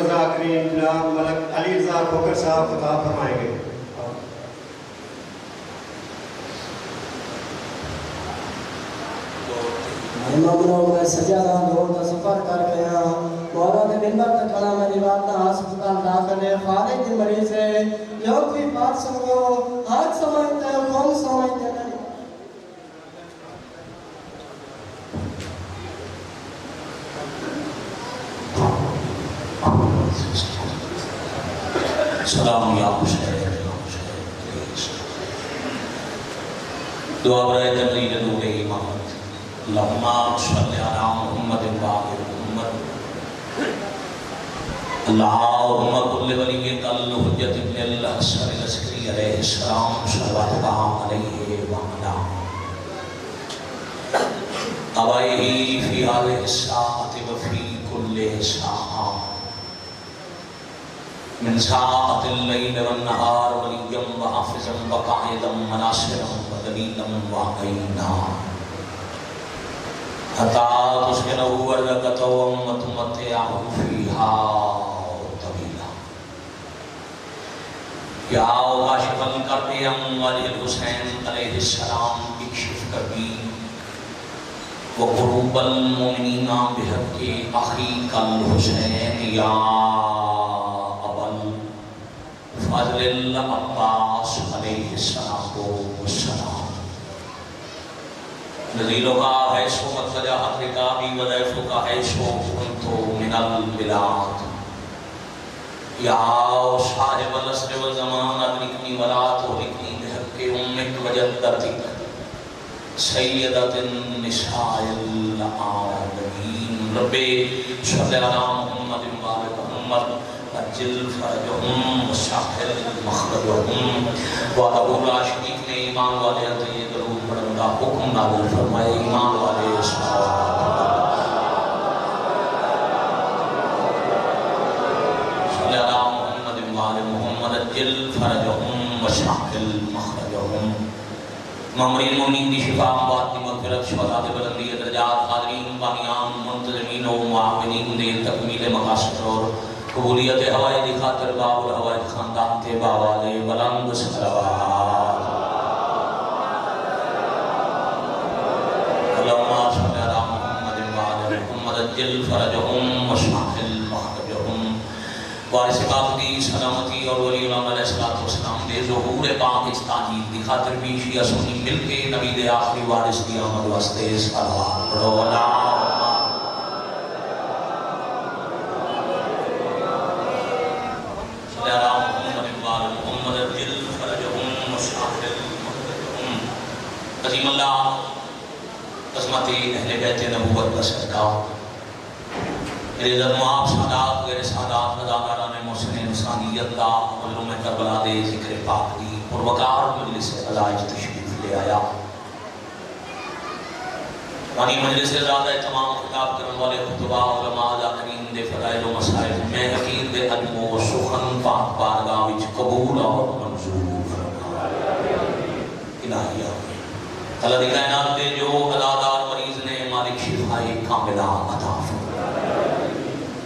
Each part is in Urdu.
رضا کریم جناب ملک علی رضا کھوکر صاحب خطاب فرمائیں گے. ممنون میں سجادہ دور کا سفر کر گیا مولا دے منبر تک کھڑا میری بات نہ ہسپتال داخل ہے خالد دی مریض ہے جو بھی بات سنو آج سمجھتے ہیں قوم سمجھتے ہیں. سلام یا حسین دعا برائے تبلیغ نور ایمان اللہم صلی علی محمد باقر محمد اللہم کل ولیت الحجت ابن الحسن العسکری علیہ السلام صلوات اللہ علیہ وآلہ ابائیہی فی آلہ الساعت وفی کل ساعت من ساعت اللیل والنہار ولیم وحافظم وقائدم مناصرم ودلیلم وعقینا حتی تسکنہو ورزقتہم وتمتعہو فیہا طویلا. یا کاشف الکرب ام ولی الحسین علیہ السلام اکشف کربی وقروب المؤمنین بحق اخیک الحسین یا فضل العباس علیہ السلام نزیلو کا حیثو متجہ رکابی وضعفو کا حیثو کنتو من البلاد یا صاحب الاسر والزمان ادرکنی ولا تحرکنی بحق امک وجدتک سیدت النساء العالمین. رب صلی اللہ محمد مبارک محمد اجل فرجہم وساحل مخرجہم. وعلى ابو شریف نے ایمان والے عطیہ درود پڑھنے کا حکم نازل فرمائے. ایمان والے صلی اللہ محمد وعلى محمد اجل فرجہم وساحل مخرجہم. مامورین مومنین کی شفا اموات کی مغفرت شہداء بلندی درجات حاضرین بانیان منتظمین و معاونین دے تکمیل مقاصد اور قبولیت ہوائے دی خاطر باب الہوائے خاندان تے باوالے بلند صلوات. اللہم صلی علی محمد وعلی محمد اجل فرجہم وشاحل مخرجہم. وارث پاک دی سلامتی اور ولی اللہ علیہ السلام دے ظہور پاک اس تاجید دی خاطر بھی شیعہ سنی مل کے نبی دے آخری وارث دی آمد واسطے صلوات پڑھو. عظیم اللہ عظمت اہل بیت نبوت کا صدقہ میرے عزت معاف سادات غیر سادات رضاکاران محسن انسانیت دا علوم کربلا دے ذکر پاک دی پروکار مجلس عزائج تشریف لے آیا. وانی مجلس زیادہ تمام خطاب کرنے والے خطبہ علماء ذاکرین دے فضائل و مسائل میں حقیر دے علم و سخن پاک بارگاہ وچ قبول اور منظور الہیہ. اللہ دی کائنات دے جو عزادار مریض نے مالک شفائی کاملہ عطا فرمائے.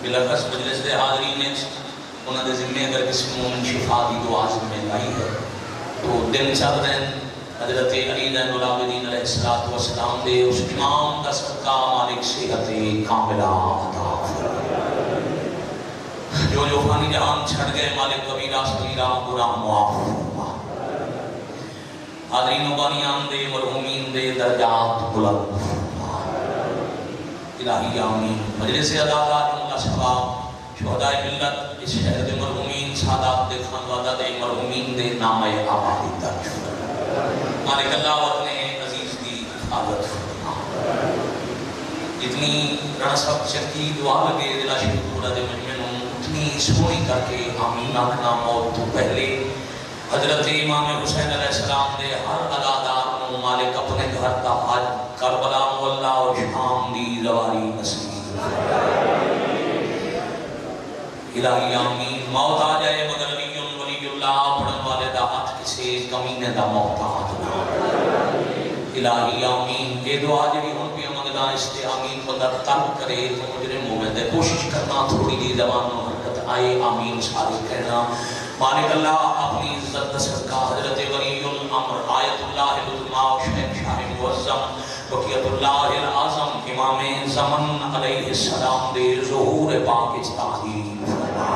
بلخص مجلس دے حاضرین نے انہوں نے ذمہ اگر کسی مومن شفا دی دعا ذمہ لائی ہے تو دن چل رہے ہیں حضرت علی زین العابدین علیہ السلام دے اس امام کا صدقہ مالک صحت کاملہ عطا فرمائے. جو فانی جہان چھڑ گئے مالک کبیرہ صغیرہ گناہ معاف فرمائے. حاضرین و بانیان دے مرحومین دے درجات بلند الہی آمین. مجلس عزادار اللہ شباب شہداء ملت اس شہر دے مرحومین سادات دے خانوادہ دے مرحومین دے نام آبادی درج مالک اللہ وطن عزیز دی حفاظت فرما. اتنی رنسب چکی دعا لگے دلہ شریف پورا دے مجمنوں اتنی سونی کر کے آمین آکھنا موت تو پہلے حضرت امام حسین علیہ السلام دے ہر عزادار کو مالک اپنے گھر کا حج کربلا مولا اور شام دی زواری نصیب الہی آمین. موت آ جائے مگر ولی اللہ پڑھن والے دا ہاتھ کسے کمینے دا محتاج نہ الہی آمین. یہ دعا جی ہن بھی منگدا اس تے آمین بندہ ترک کرے تو مجرم مومن دے کوشش کرنا تھوڑی جی زبان نو حرکت آئے آمین سارے کہنا مالک اللہ اپنی عزت صدقہ حضرت ولی الامر آیت اللہ العظمہ شہنشاہ معظم بقیت اللہ العظم امام زمن علیہ السلام دے ظہور پاک تعظیم فرما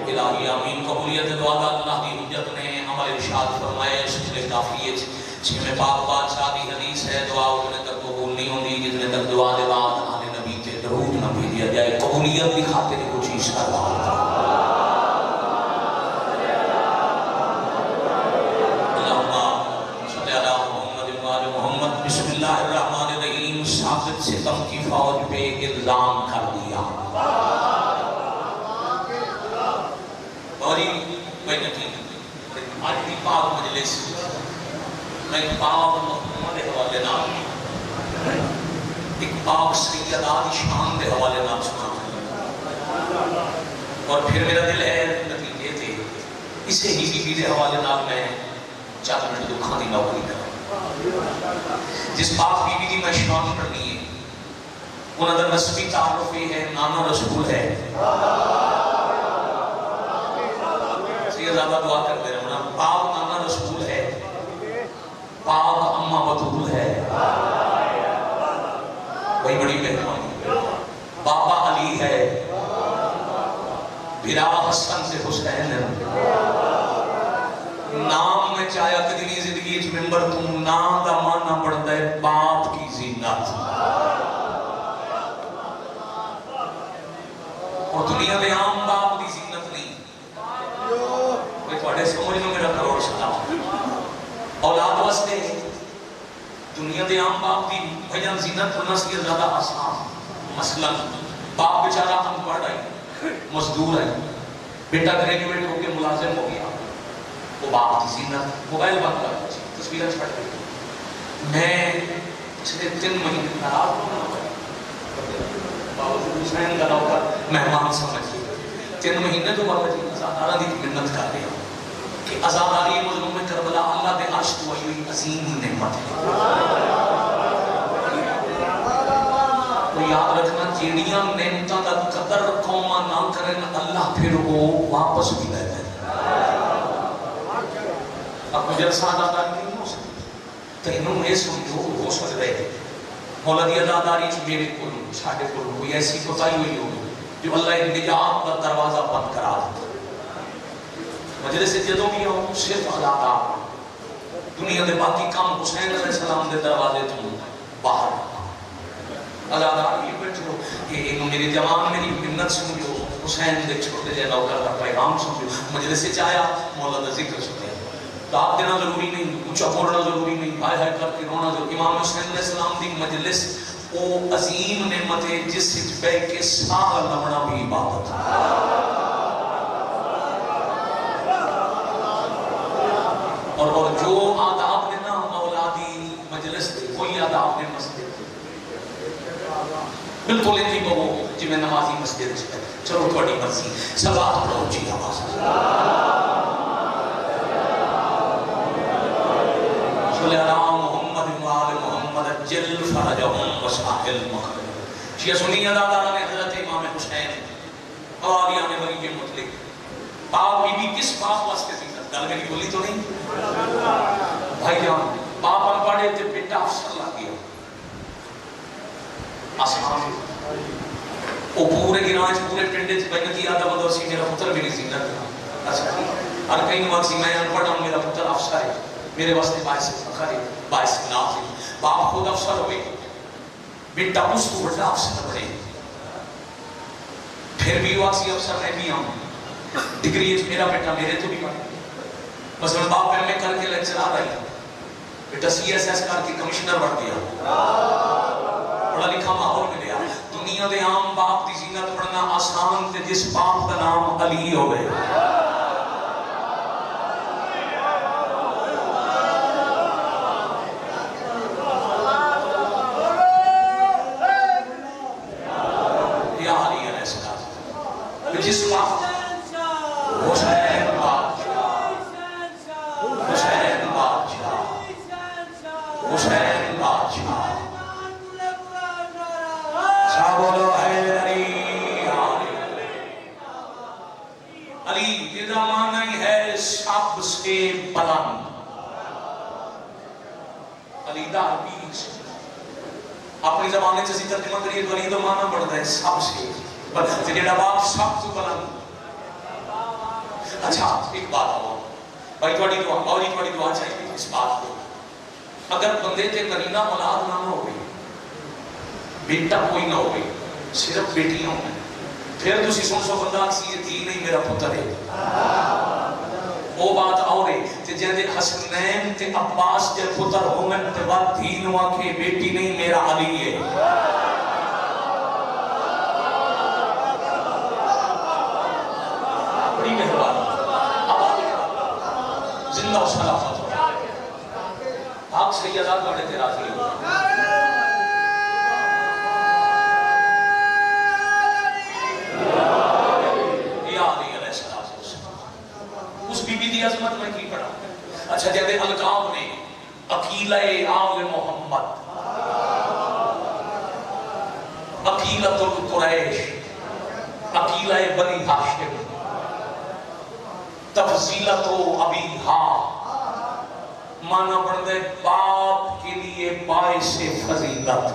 الہی آمین قبولیت دعا اللہ دی حجت نے عمل ارشاد فرمائے سجلے کافیت چھے پاک بادشاہ دی حدیث ہے دعا اتنے تک قبول نہیں ہوندی جتنے تک دعا دے بعد آل نبی تے درود نہ بھیجیا جائے قبولیت دی خاطر کچھ چیز کا دعا بسم اللہ الرحمن الرحیم ثابت ستم کی فوج پہ الزام کر دیا بوری میں نتیجہ آج بھی پاک مجلس میں ایک پاک محمد دے حوالے نام ایک پاک سیدہ دی شان دے حوالے نام سنا اور پھر میرا دل ہے نتیجے تھے اسے ہی بی بی دے حوالے نام میں 4 منٹ دکھاں دی نوکری کروں جس پاک بی بی دی میں شان پڑھنی ہے ان اندر نسبی تعارف یہ ہے نانا رسول ہے سید زیادہ دعا کر دے رہا ہوں پاک نانا رسول ہے پاک اماں بطول ہے وہی بڑی مہربانی بابا علی ہے بھرا حسن سے حسین ہے نام میں چاہیا کہ دلی زندگی اچھ ممبر تم نام دا مانا پڑھتا ہے باپ کی زینت اور دنیا میں عام باپ کی زینت نہیں کوئی پڑھے سمجھ لو میرا کروڑ سلام اولاد واسطے دنیا دے عام باپ کی بھجن زینت کرنا سے زیادہ آسان مثلا باپ بیچارہ ہم پڑھ رہے مزدور ہے بیٹا گریجویٹ ہو کے ملازم ہو گیا وہ باپ کی زینت موبائل بند کر تصویریں چھٹ گئی میں پچھلے 3 مہینے ناراض ہونا باوجود حسین کا نوکر مہمان سمجھ گئے 3 مہینے تو بابا جی ازادارہ دی منت کر رہے ہوں کہ ازاداری مظلوم کربلا اللہ دے عرش تو ہوئی عظیم نعمت ہے تو یاد رکھنا جیڑیاں نعمتاں دا قدر قوماں نہ کریں اللہ پھر وہ واپس بھی لے لے اب مجھے ساداداری نہیں ہو سکتی تو انہوں نے سمجھو ہو سکتا ہے مولا دی ازاداری چھ میرے کو ساڑھے کو کوئی ایسی کوتاہی ہوئی ہوگی جو اللہ نجات کا دروازہ بند کرا دیتا مجلس سے جدوں بھی ہوں صرف ازادار دنیا دے باقی کام حسین علیہ السلام دے دروازے تو باہر ازادار یہ بیٹھو کہ انہوں میری جوان میری منت سمجھو حسین دے چھوٹے جے نوکر کا پیغام سمجھو مجلس سے چاہیا مولا دا ذکر سمجھو دعات دینا ضروری نہیں اونچا بولنا ضروری نہیں ہائے ہائے کر کے رونا ضروری امام حسین علیہ السلام دی مجلس او عظیم نعمت ہے جس سے بے کے ساہ لمنا بھی عبادت ہے اور جو آداب نے نا مولا دی مجلس دے کوئی آداب نے مسجد بالکل انہی بہو جی میں نمازی مسجد چھتے چلو تھوڑی مرضی صلوات پڑھو جی آواز صلی اللہ محمد وآل محمد جل فرجہم وساحل مخرج شیعہ سنی ازادارہ نے حضرت امام حسین حوالیہ نے ولی کے مطلق باپ بی بی کس باپ واسطے زینت گل میری بولی تو نہیں بھائی جان باپ ان پڑھے تھے بیٹا افسر لگ گیا آسمان وہ پورے گراج پورے پنڈے سے بہن کی آدھا بدوسی میرا پتر میری زینت اور کئی وقت میں ان پڑھا ہوں میرا پتر افسر ہے میرے واسطے باعث فخر ہے باعث ناز ہے باپ خود افسر ہوئے بیٹا اس کو بڑا افسر بنے پھر بھی واسی افسر میں بھی آؤں ڈگری ہے میرا بیٹا میرے تو بھی پڑھے مثلا باپ ایم اے کر کے لیکچر آ رہی بیٹا سی ایس ایس کر کے کمشنر بڑھ گیا پڑھا لکھا ماحول میں گیا دنیا دے عام باپ دی زینت پڑھنا آسان تے جس باپ کا نام علی ہوئے جس باپ حسین بادشاہ حسین بادشاہ حسین بادشاہ بولو حیدری علی جدا معنی ہے سب سے بلند. علی دا عربی اپنی زبان سے ترجمہ کریے تو علی دا معنی بڑھتا ہے سب سے بلند. جڑا باپ سب سے بلند. اچھا ایک بات ہو بھائی تھوڑی دعا اور تھوڑی دعا چاہیے اس بات کو. اگر بندے تے نرینہ اولاد نہ ہو گئی بیٹا کوئی نہ ہو گئی صرف بیٹیاں ہوں پھر تسی سو بندہ اکسی یہ تھی نہیں میرا پتر ہے. وہ بات اور ہے کہ جہاں حسنین تے عباس کے پتر ہومن تے بات تھی نوا کے بیٹی نہیں میرا علی ہے. بڑی مہربانی زندہ و سلامت پاک سیدہ بڑے تیرا تھی اس بی بی دی عظمت میں کی پڑھا. اچھا جہدے القاب نے عقیلہ آل محمد عقیلۃ القریش عقیلہ بنی ہاشم تفضیلۃ ابیہا مانا پڑھتا ہے باپ کے لیے باعث فضیلت.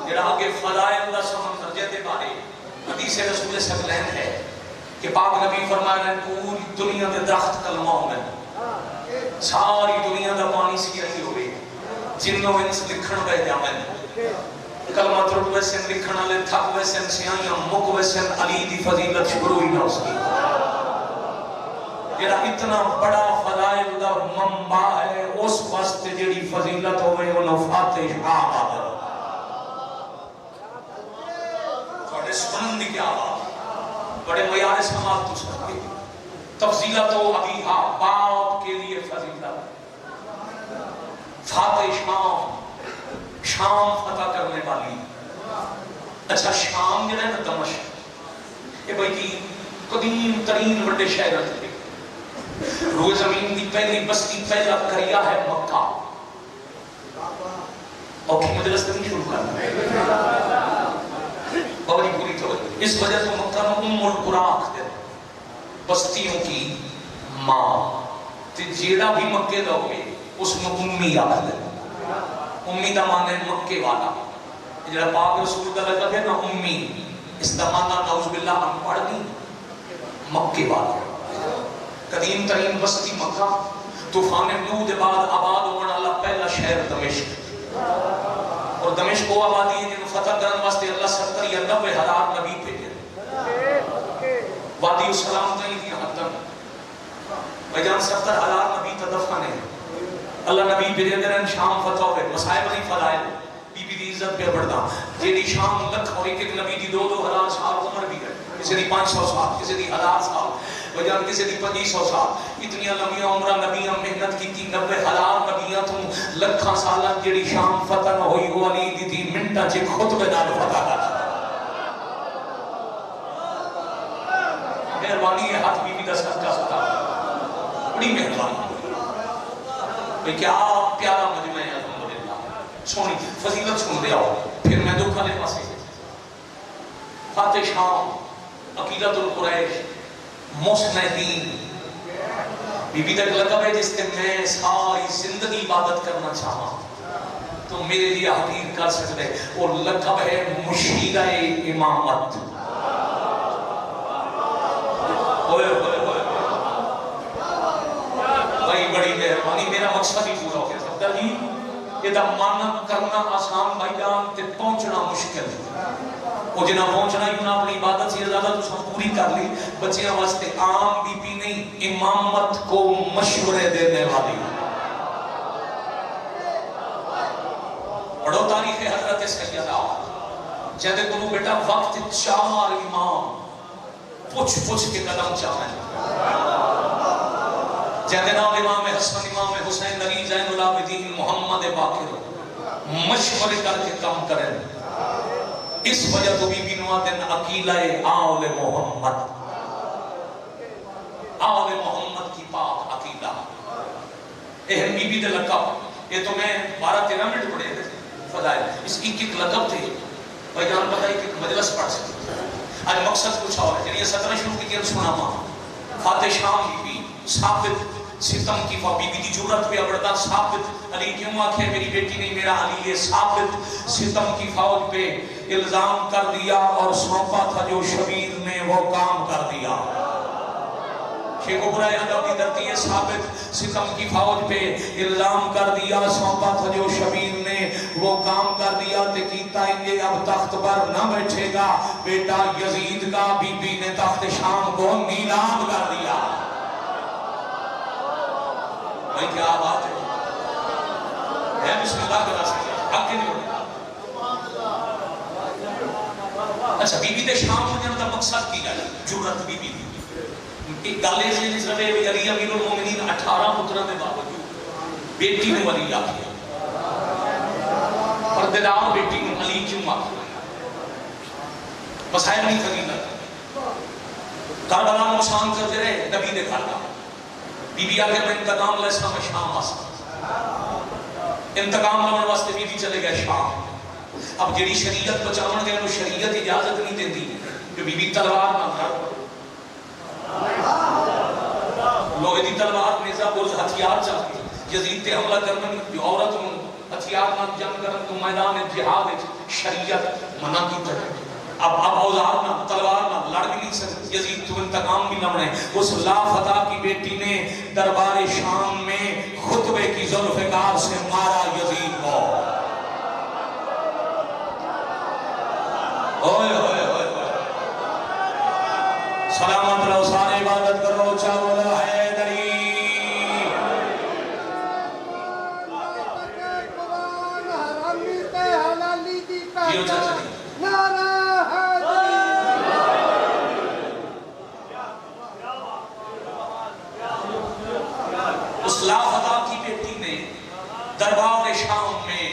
جڑا آگے فضائل دا سمندر جہدے بارے حدیث رسول سکلین ہے کہ پاک نبی فرمائے ہیں پوری دنیا دے درخت کلمہ میں ساری دنیا دا پانی سیاہی ہوئے جنوں انس لکھن بے جامن کلمہ ترٹ ویسن لکھن والے تھک ویسن سیاہیاں مک ویسن علی دی فضیلت شروع ہی نہ اس کی. جڑا اتنا بڑا فضائل دا منبع ہے اس وقت جڑی فضیلت ہوئے انہوں فاتح شاہ آدھر تھوڑے سنن دی کیا بات بڑے معیار سماعت تو سکتے. تفضیلت و ابیہا باپ کے لیے فضیلت. فاتح شام فتح کرنے والی. اچھا شام جنہیں نا دمشق یہ بھائی کی قدیم ترین بڑے شہر تھے. روح زمین کی پہلی بستی پہلا کریا ہے مکہ. اور کی مجلس نہیں شروع کرنا بڑی پوری تو اس وجہ سے مکہ میں ام القرآن آخر بستیوں کی ماں تے جیڑا بھی مکے دا ہوئے اس میں امی آخر. امی دا معنی ہے مکے والا. جیڑا پاک رسول کا لگا ہے نا امی اس دا معنی نعوذ باللہ ہم پڑھ نہیں مکے والا. قدیم ترین بستی مکہ طوفان نوح دے بعد آباد ہونے والا پہلا شہر دمشق. اور دمشق وہ آبادی ہے جنہوں فتح کرنے واسطے اللہ 70 یا 90 ہزار نبی بھیجے. وادی السلام نہیں تھی حد تک بھائی جان 70 ہزار نبی تدفن ہے. اللہ نبی بھیجے دن شام فتح ہوئے مسائب نہیں فضائل بی بی دی عزت پہ بڑھتا. جیڑی شام لکھ اور ایک نبی دی 2-2 ہزار سال عمر بھی ہے. کسی دی 500 سال کسی دی 1000 سال بجان کسی دی 2500 سال اتنی لمبی عمرہ نبیاں محنت کی تھی 90 ہزار نبیاں تم لکھاں سالہ جڑی شام فتح نہ ہوئی وہ علی دی تھی منٹا چے خطبے نال فتح کر. مہربانی ہے ہاتھ بی بی دا صدقہ صدا بڑی مہربانی. بھئی کیا پیارا مجمع ہے الحمدللہ. سونی فضیلت سن دے آؤ پھر میں دکھا لے پاسے. فاتح شام عقیلۃ القریش مسندین بی بی تک لقب ہے جس کے میں ساری زندگی عبادت کرنا چاہاں تو میرے لیے حقیر کر سکتے. اور لقب ہے مشیرہ امامت. ہوئے بھائی بڑی مہربانی. میرا مقصد ہی پورا ہو گیا سکتا جی. یہ دا مانا کرنا آسان بھائی جان تے پہنچنا مشکل. وہ جنہ پہنچنا ہی انہاں اپنی عبادت سے زیادہ تو سب پوری کر لی. بچیاں واسطے عام بی بی نہیں امامت کو مشورے دینے والی. پڑھو تاریخ حضرت سیدہ جہدے کو بیٹا وقت 4 امام پوچھ کے قدم چاہیں. جہدے نام امام حسن امام حسین علی زین العابدین محمد باقر مشورے کر کے کام کریں. اس وجہ تو بی بی نواتن عقیلہ آل محمد. آل محمد کی پاک عقیلہ اہم بی بی دے لقب. یہ تو میں 12-13 منٹ پڑھے تھے فضائل. اس کی ایک لقب تھے بھائی جان پتہ ہے کہ مجلس پڑھ سکتے. آج مقصد مقصد کچھ اور ہے. جنہیں سترہ شروع کی تھی سنا ماں فاتح شام بی بی ثابت ستم کی بی بی دی جرت پہ ابڑتا ثابت علی کیوں آنکھے میری بیٹی نہیں میرا علی یہ ثابت ستم کی فوج پہ الزام کر دیا اور سونپا تھا جو شبیر نے وہ کام کر دیا. شیخ برا یاد اپنی دھرتی ہے ثابت ستم کی فوج پہ الزام کر دیا سونپا تھا جو شبیر نے وہ کام کر دیا تے کیتا انگے اب تخت پر نہ بیٹھے گا بیٹا یزید کا بی بی نے تخت شام کو نیلام کر دیا. بھائی کیا بات ہے بسم اللہ کا راستہ حق کے نہیں ہوتا. اچھا بی بی دے شام ہونے کا مقصد کی گئی جرت بی بی ایک گالے سے جس رہے علی امیر المومنین 18 پترہ میں باوجود بیٹی نے ولی آکھیا پردیدار بیٹی نے علی کیوں آکھیا مسائل نہیں فضیلت کربلا نقصان کرتے رہے نبی نے کھالا بی بی آکے میں انتقام لے سا میں شام آسا انتقام لمن واسطے بی بی چلے گئے شام. اب جیڑی شریعت بچاون گئے انہوں شریعت اجازت نہیں دیتی کہ بی بی تلوار نہ دھڑ لوہے دی تلوار نیزہ برز ہتھیار چاہتے یزید تے حملہ کرنے جو عورت ہتھیار نہ جنگ کرن تو میدان جہاد شریعت منع کی طرح اب اوزار نہ تلوار نہ لڑ بھی نہیں سکتے یزید تو انتقام بھی نہ بنے. اس لافتہ کی بیٹی نے دربار شام میں خطبے کی ذوالفقار سے مارا یزید کو. اوئے اوئے اوئے سلامت رہو سارے عبادت کرو چاول حیدری. یہ چاچا جی اس لافتہ کی بیٹی نے دربار شام میں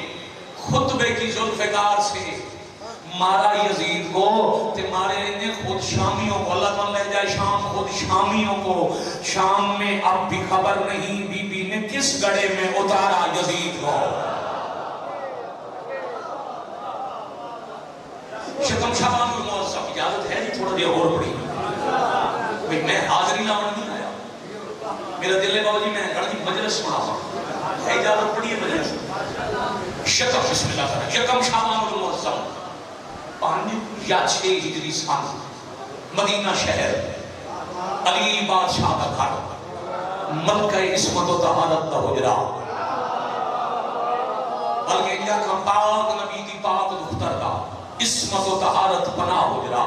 خطبے کی ذوالفقار سے مارا یزید کو تے مارے نے خود شامیوں کو اللہ تعالیٰ لے جائے شام خود شامیوں کو شام میں اب بھی خبر نہیں بی بی نے کس گڑے میں اتارا یزید کو. شکم شابان کو موضوع اجازت ہے جی تھوڑا دیا اور پڑی میں حاضری لاؤن نہیں آیا میرا دل ہے بابا جی میں گھر کی مجلس سنا ہوں ہے اجازت پڑی ہے مجلس شکم بسم اللہ کریں شکم شابان کو موضوع 5 یا 6 ہجری سال مدینہ شہر علی بادشاہ کا گھر ملکہ عصمت و طہارت کا حجرہ بلکہ انڈیا کا پاک نبی دی پاک دختر کا عصمت و طہارت پناہ حجرہ.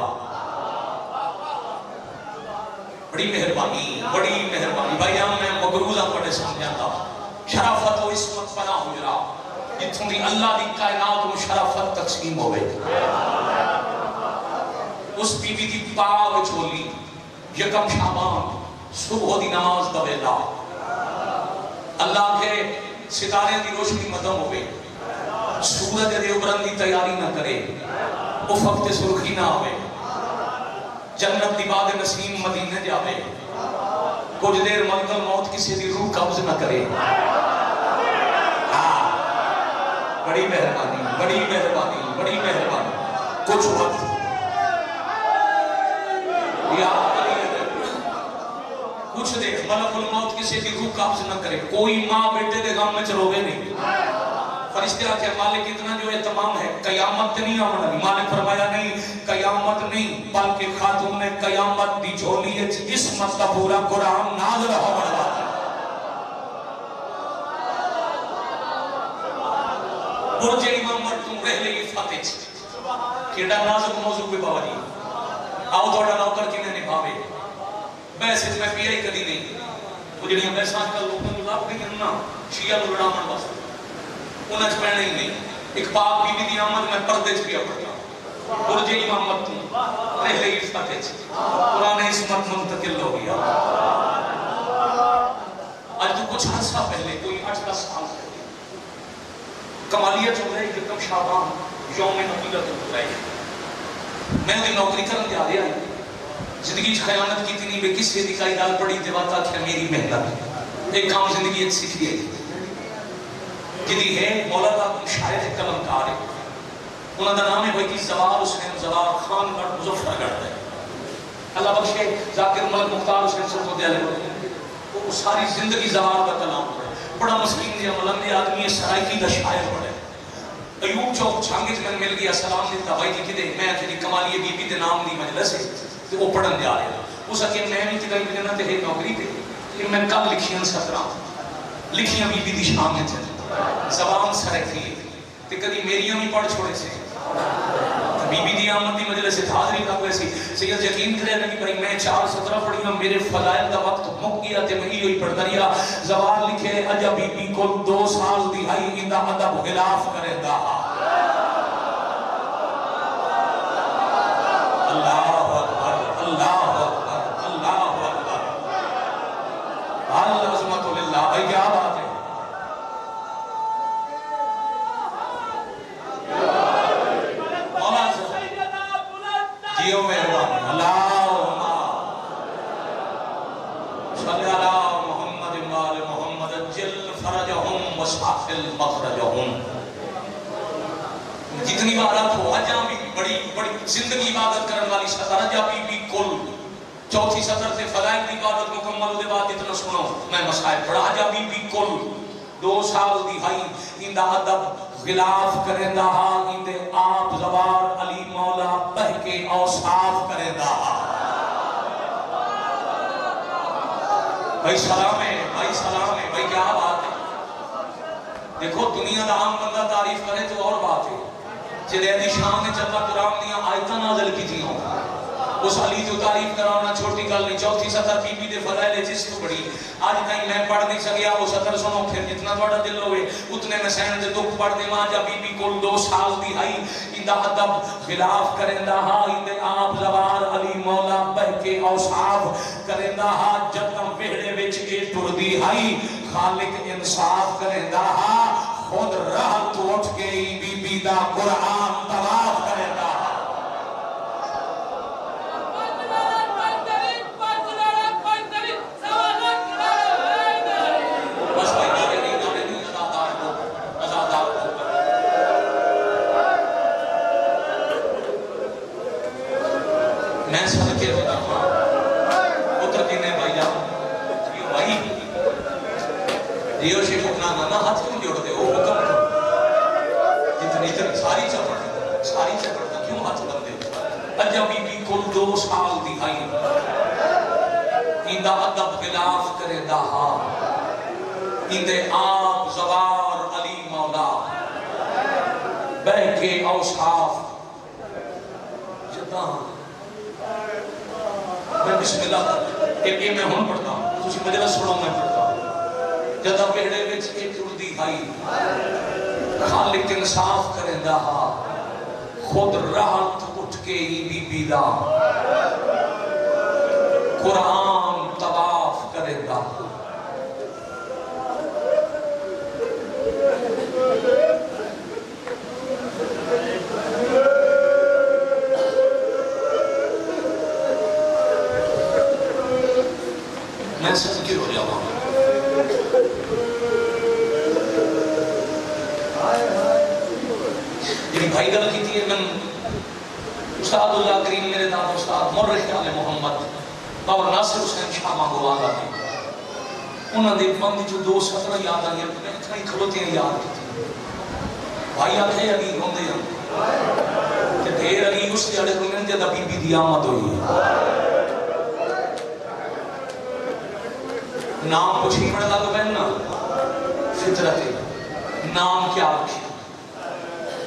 بڑی مہربانی بھائیان میں مغروضہ پڑھے سمجھاتا شرافت و عصمت پناہ حجرہ جتوں دی اللہ دی کائنات و شرافت تقسیم ہوئے. اس بی بی دی پاک چھولی یکم شعبان صبح دی نماز دا ویلا اللہ کے ستارے دی روشنی مدم ہوئے سورج دے ابرن دی تیاری نہ کرے افق تے سرخی نہ ہوئے جنت دی باد نسیم مدینہ جاوے کچھ دیر ملکل موت کسی دی روح قبض نہ کرے. بڑی مہربانی کچھ وقت کچھ دیکھ ملک الموت کسی کی روح قابض نہ کرے کوئی ماں بیٹے دے غم میں چروے نہیں. فرشتے آتے ہیں مالک اتنا جو اہتمام ہے قیامت نہیں آمنا نہیں مالک فرمایا نہیں قیامت نہیں بلکہ خاتون نے قیامت دی جھولی ہے عصمت کا پورا قرآن نازل ہو بڑھا برج امام مرتم رہلے کی فاتح کیڑا نازک موضوع پہ بابا جی آؤ توڑا نوکر کی نے نبھاوے بیسے میں پی آئی کدی نہیں وہ جنہیں بیسان کا لوگوں نے لاپ نہیں کرنا شیعہ لڑا من باستا انہیں پہنے ہی نہیں ایک پاک بی بی دی آمد میں پردے چھ پیا پڑتا برج امام مرتم رہلے کی فاتح قرآن عصمت منتقل ہو گیا. آج تو کچھ عرصہ پہلے کوئی 8 سال پہلے کمالیت ہو رہے یکم شعبان یوم نقیلت ہو رہے میں انہیں نوکری کرن دیا دیا زندگی خیانت کی تھی نہیں بے کس سے دکھائی ڈال پڑی دیواتا کہ میری محنت ایک کام زندگی ایک سیکھ لیا جدی ہے مولا کا شاید کلمکار ہے انہوں نے نام ہے کوئی کی زوار حسین زوار خان گڑھ مظفر گڑھ ہے اللہ بخشے ذاکر ملک مختار حسین صاحب کو دے لے وہ ساری زندگی زوال کا کلام پڑھے بڑا مسکین دیا ملندے آدمی سرائکی دا شاعر پڑھے ایوب چوک چھانگے میں مل گیا سلام دیتا بھائی جی کدے میں تیری کمالی بی بی دے نام دی مجلس ہے تے وہ پڑھن دے آ رہے اس اکے میں بھی کدے ملنا تے ہے نوکری تے کہ میں کل لکھیاں سترہ لکھیاں بی بی دی شام میں چل زبان سرائکی تے کدی میریاں بھی پڑھ چھوڑے سے بی بی دی آمد دی مجلس سے حاضری کا کوئی سی سید یقین کرے لگی بھائی میں 4:17 پڑھی ہوں میرے فضائل دا وقت مک گیا تے میں ہوئی پڑھتا رہا زوال لکھے اجا بی بی کو 2 سال دہائی اندا ادب خلاف کرے دا اللہ اکبر اللہ اکبر اللہ اکبر العظمت للہ بھائی کیا بات ہے جیو مہربانی اللہم صلی اللہ محمد وآل محمد جل فرجہم وسافل مخرجہم جتنی عبادت ہو اجاں بھی بڑی زندگی عبادت کرنے والی سطر اجاں بھی کل چوتھی سطر سے فضائل کی عبادت مکمل دے بعد اتنا سنو میں مسائل پڑھا اجاں بھی کل 2 سال دہائی اندہ ادب خلاف کریں دا اندے آپ زبار علی مولا بہ کے اوصاف کریں دا بھائی سلام ہے بھائی کیا بات ہے دیکھو دنیا دا عام بندہ تعریف کرے تو اور بات ہے جدے دی شان نے چلتا قرآن دیا آیتاں نازل کی تھی ہوں اس علی تو تعریف کرانا چھوٹی گل نہیں چوتھی سطر بی بی دے فضائل جس کو بڑی آج کہیں میں پڑھ نہیں سکیا وہ سطر سنو پھر جتنا توڑا دل ہوئے اتنے میں سین دے دکھ پڑھ دے ماں جا بی بی کل 2 سال دہائی اندہ ادب خلاف کرندہ ہا اندے آپ زبار علی مولا بہ کے اوصاف کرندہ ہا جتم ویڑے وچ کے ٹر دہائی خالق انصاف کرندہ ہا خود راہ تو اٹھ کے بی بی دا قرآن طواف کرندہ ہا میں صدقے خدا پتر دینے بھائی جاؤں یہ بھائی دیو شیف اپنا نانا ہاتھ کیوں جوڑ دے وہ حکم جتنی ساری چپڑتا کیوں ہاتھ بن دے اجا بی بی کل 2 سال دہائی اندہ ادب خلاف کرے دہا اندے آپ زوار علی مولا بہ کے اوصاف جتاں میں بسم اللہ ایک میں ہون پڑھتا ہوں تسی مجلس سنو میں پڑھتا ہوں جدہ بیڑے وچ ایک اردی آئی خالق انصاف کرندہ ہا خود راحت اٹھ کے ہی بی بی دا قرآن طواف کرندہ میں صدقے ہو جاؤں یہ بھائی گل کی تھی من استاد اللہ کریم میرے داد استاد مرخ علی محمد اور ناصر حسین شاہ مانگو آگا تھی انہوں نے بندی جو 2 سطر یاد آئی میں اتنا ہی کھلوتے ہیں یاد کی تھی بھائی آتے علی روندے ہیں کہ دیر علی اس جڑے روندے جدہ بی بی دی آمد ہوئی ہے نام پوچھی پڑھا لگ بہننا فطرت نام کیا آکھیں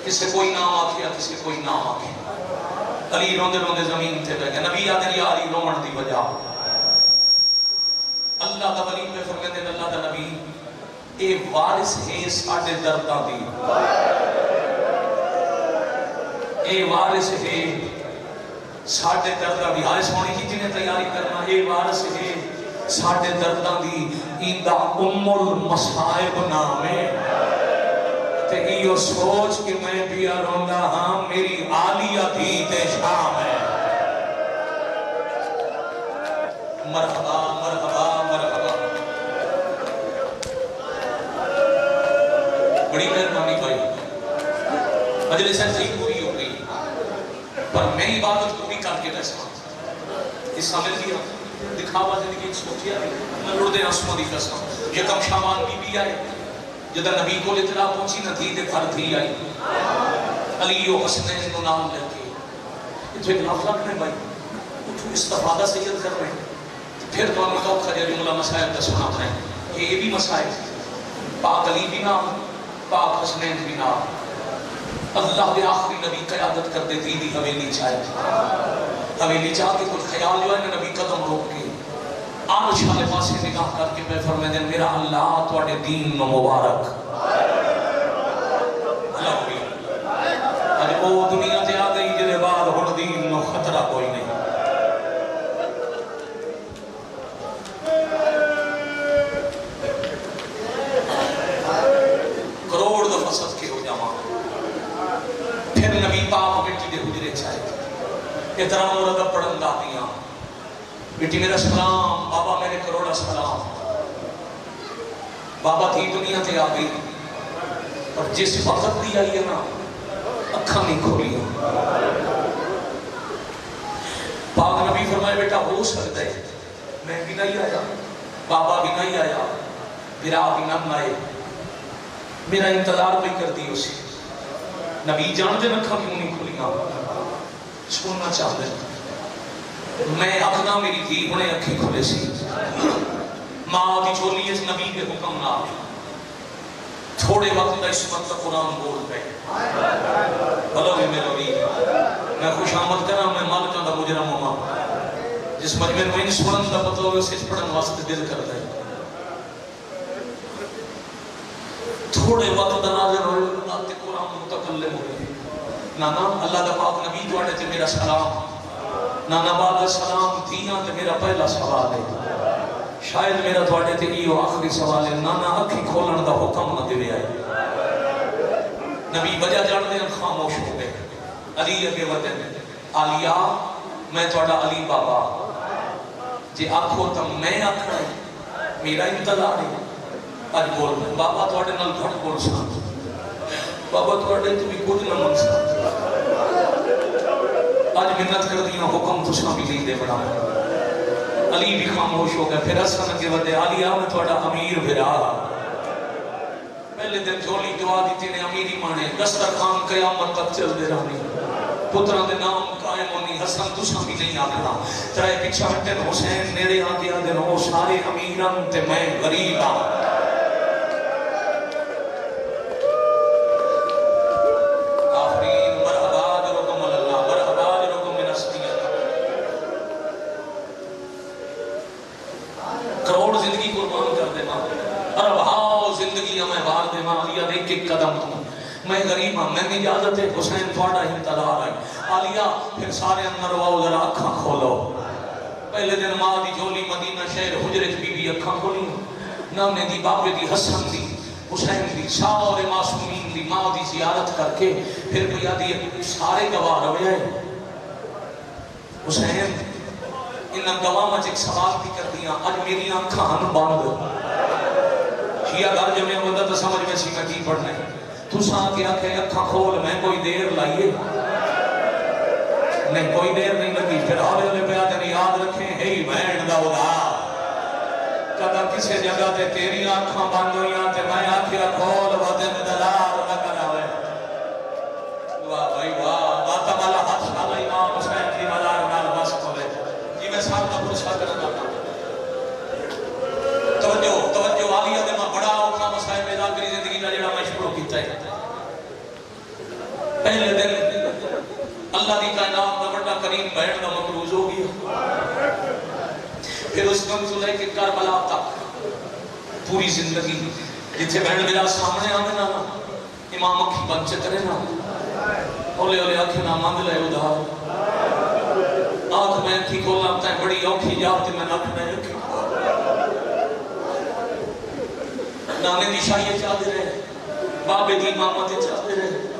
کسے کوئی نام آکھیا کسے کوئی نام آکھیا علی روندے روندے زمین تھے بیگے نبی آدھر یا علی رومن دی وجہ اللہ دا ولی پہ فرمے دے اللہ دا نبی اے وارث ہے ساڑھے دردہ دی اے وارث ہے ساڑھے دردہ دی حارث ہونے کی جنہیں تیاری کرنا اے وارث ہے ساڑھے دردہ دی ایندہ المصائب نامے تے ایو سوچ کہ میں بھی روندہ ہاں میری عالیہ دید شام ہے مرحبا مرحبا مرحبا بڑی مہربانی بھائی مجلس صحیح پوری ہو گئی پر میں عبادت کو بھی کر کے رسا حصہ مل گیا دکھاوا زندگی سوچیا میں لڑ دے آنسوں دی قسم یکم شعبان بی بی آئے جدہ نبی کو اطلاع پہنچی نہ تھی دے گھر تھی آئی علی و حسنین کو نام لے کے یہ تو ایک لفظ رکھنے بھائی اٹھو استفادہ سید کر رہے ہیں پھر تو ہم کو خجر جملہ مسائل کا سنا ہے کہ یہ بھی مسائل پاک علی بھی نام پاک حسنین بھی نام اللہ دے آخری نبی قیادت کر دیتی دی حویلی چاہے حویلی چاہ کے کچھ خیال جو ہے نبی قدم روک کے آن شاہ پاسے نگاہ کر کے پہ فرمائے دیں میرا اللہ توڑے دین و مبارک اللہ ہوئی اج وہ دنیا تے آ گئی جلے بعد ہن دین و خطرہ کوئی نہیں کروڑ دفعہ صدقے ہو جاواں پھر نبی پاک بیٹی دے حجرے چاہے احترام اور ادب پڑھن دا دیاں بیٹی میرا سلام بابا میرے کروڑا سلام بابا تھی دنیا تے آ گئی اور جس وقت دی آئی ہے نا اکھاں نہیں کھولی پاک نبی فرمائے بیٹا ہو سکتا ہے میں بھی نہیں آیا بابا بھی نہیں آیا برا بھی نہ آئے میرا انتظار بھی کر دی اسی نبی جانتے اکھاں کیوں نہیں کھولیاں سننا چاہتے میں اکھنا میری تھی انہیں اکھی کھلے سی ماں دی چولی اس نبی کے حکم نہ تھوڑے وقت کا اسمت کا قرآن بول پہ بلو بھی میرا بھی میں خوش آمد کرا میں مالکہ دا مجرم ہوں جس مجمع میں ان سنن دا پتہ ہوئے اسے پڑھن واسطے دل کر دے تھوڑے وقت دا ناظر ہوئے اللہ تے قرآن متکلم ہوئے نانا اللہ دا پاک نبی جوانے تے میرا سلام نانا بعد سلام تھیاں تے میرا پہلا سوال ہے شاید میرا تھوڑے تے ایو آخری سوال ہے نانا اکھی کھولن دا حکم نہ دے آئے نبی بجا جان دے خاموش ہو گئے علی اگے وطن آلیا میں تھوڑا علی بابا جی آنکھو تم میں آنکھا ہے میرا انتظار ہے آج بول میں بابا تھوڑے نل گھٹ بول سکتا بابا تھوڑے تو بھی کچھ نہ من سکتا آج منت کر دیا حکم تسا بھی نہیں دے بڑا علی بھی خاموش ہو گئے پھر حسن کے ودے آلیا میں تھوڑا امیر بھرا پہلے دن جولی دعا دیتی نے امیری مانے دسترخوان قیامت تک چل دے رہنی پتران دے نام قائم ہونی حسن تسا بھی نہیں آکھنا ترائے پچھا ہٹن حسین نیڑے آن دیا دن ہو سارے امیران تے میں غریب آن میں غریب ہوں میں اجازت ہے حسین تھوڑا انتظار ہے آلیا پھر سارے اندر واؤ ذرا اکھاں کھولو پہلے دن ماں دی جولی مدینہ شہر حجرت بی بی اکھاں کھولی نانے دی بابے دی حسن دی حسین دی سارے معصومین دی ماں دی زیارت کر کے پھر بھیا دی سارے گواہ روئے حسین انہاں گواہ مجھ ایک سوال بھی کر دیا آج میری آنکھاں ہن باندھ شیعہ گھر جمعے ہوتا تو سمجھ میں سیکھا کی پڑھنے تو ساں کیا کہ اکھاں کھول میں کوئی دیر لائیے نہیں کوئی دیر نہیں لگی پھر آلے علیہ پہ آتے یاد رکھیں ہی بینڈ دا ادا کدا کسے جگہ تے تیری آنکھاں بند ہویاں تے میں آکھیا کھول ودن دلال نہ کرا ہوئے واہ بھائی واہ باتا مالا حد شالا امام حسین کی مدار نال بس کھولے جی میں ساتھ نہ پرسا کرنا توجہ آلیہ دے میں بڑا اوکھا مسائل پیدا کری زندگی کا جڑا میں شروع کیتا ہے پہلے دن اللہ دی کائنات دا بڑا کریم بیٹھ دا مقروض ہو گیا پھر اس کم سے لے کے کربلا تک پوری زندگی جتھے بہن میرا سامنے آنے نا امام اکھی بنچے کرے نا اولے اولے اکھی نا مانگ لے ادھار آنکھ میں اکھی کھولنا ہوتا ہے بڑی اوکھی جاتی میں نکھ میں اکھی نانے دی شاہیے چاہتے رہے بابے دی امامت چاہتے رہے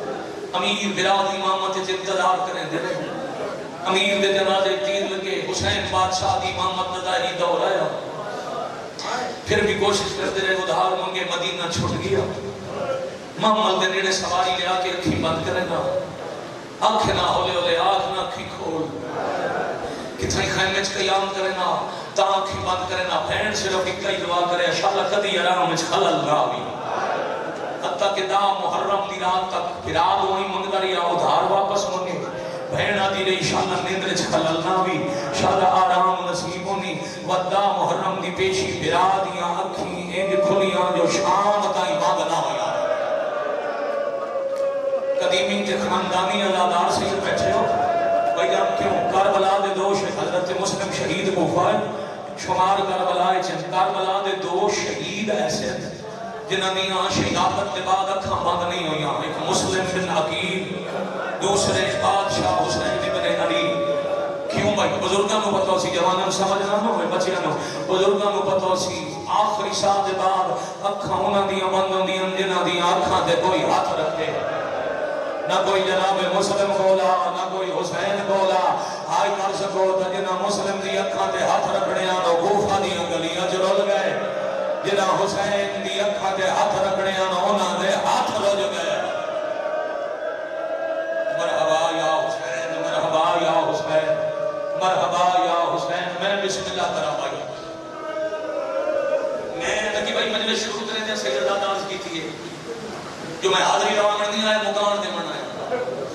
امیر براد امامت انتظار کریں دے رہے امیر دے جنازے تیر لگے حسین بادشاہ دی امامت نظاری دور آیا پھر بھی کوشش کرتے رہے ادھار منگے مدینہ چھوٹ گیا محمد دے نیڑے سواری لے آکے اکھی بند کرے گا آنکھ نہ ہولے ہولے آنکھ نہ اکھی کھول اتھائی خیمے چ قیام کرے نا تا آنکھیں بند کرے نا بہن صرف ایک ہی دعا کرے انشاءاللہ کدی آرام وچ خلل نہ آوی حتیٰ کہ دا محرم دی رات تک پھر آد وہی منگدر یا ادھار واپس منگے بہن آدھی رہی انشاءاللہ نیندر چ خلل نہ آوی انشاءاللہ آرام نصیب ہونی ودا محرم دی پیشی پھر آدیاں اکھیں انج کھلیاں جو شام تائیں مانگ نہ ہویا قدیمی کے خاندانی عزادار سے یہ بیٹھے ہو بھئی آپ کیوں کربلا دے دوش حضرت مسلم شہید کو فائد شمار کربلا چند کربلا دے دو شہید ایسے جنہاں دیاں شہادت کے بعد اکھاں بند نہیں ہویاں ایک مسلم بن عقیل دوسرے بادشاہ حسین بن علی کیوں بھائی بزرگاں کو پتہ سی جواناں سمجھنا نہ ہوئے بچیاں نو بزرگاں کو پتہ سی آخری سال دے بعد اکھاں انہاں دیاں بند ہوندیاں جنہاں دیاں اکھاں تے کوئی ہاتھ رکھے نہ کوئی جناب مسلم بولا نہ کوئی حسین بولا آئی کر سکو تا جنہ مسلم دی اکھاں تے ہاتھ رکھنے آنو کوفہ دیاں گلیاں چرول گئے جنہ حسین دی اکھاں تے ہاتھ رکھنے آنو انہاں دے ہاتھ رج گئے مرحبا یا حسین مرحبا یا حسین مرحبا یا حسین میں بسم اللہ کرا بھائی میں لگی بھائی مجلس شروع کریں دیں سید اللہ داز کی تھی جو میں حاضری روان نہیں آئے مکان دے منائے